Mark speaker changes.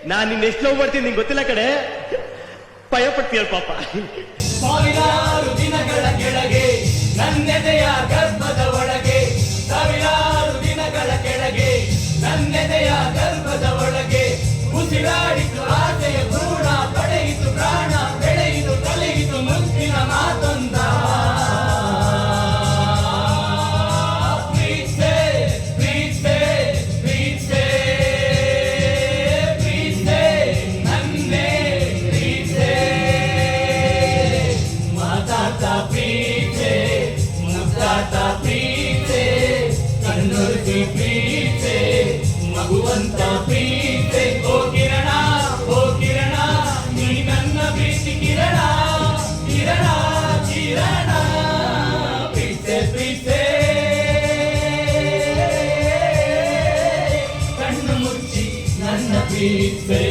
Speaker 1: ನಾನು ನಿನ್ನ ಎಷ್ಟು ಲವ್ ಮಾಡ್ತೀನಿ ನಿಂಗೆ ಗೊತ್ತಿಲ್ಲ ಕಡೆ. ಭಯ ಪಡ್ತೀಯ ಪಾಪ.
Speaker 2: ಸಾವಿರಾರು ದಿನಗಳ ಕೆಳಗೆ ನನ್ನೆದೆಯ ಗರ್ಭದ ಒಳಗೆ, ಸಾವಿರಾರು ದಿನಗಳ ಕೆಳಗೆ ನನ್ನೆದೆಯ ಗರ್ಭದ ಒಳಗೆ ಉಸಿರಾಡಿತು ಆಸೆಯ ಭ್ರೂಣ, ಪಡೆಯಿತು ಪ್ರಾಣ, ಬೆಳೆಯಿತು ಕಲೆಯಿತು ಮುತ್ತಿನ ಮಾತೊಂದ. ಪ್ರೀತೆ ಪ್ರೀತೆ ಪ್ರೀತೆ ಪ್ರೀತೆ ನನ್ನೇ ಪ್ರೀತೆ, ಮಾತಾಟ ಪ್ರೀತೆ, ಮುದ್ದಾಟ ಪ್ರೀತೆ, ಕಣ್ಣುರುಚಿ ಪ್ರೀತೆ, ಮಗುವಂತ ಪ್ರೀತೆ. ಓ ಕಿರಣ, ಓ ಕಿರಣ, ನೀ ನನ್ನ ಪ್ರೀತಿ ಕಿರಣ, ಕಿರಣ ಕಿರಣ. ಪ್ರೀತೆ ಪ್ರೀತೆ, ಕಣ್ಣು ಮುಚ್ಚಿ ನನ್ನ ಪ್ರೀತೆ.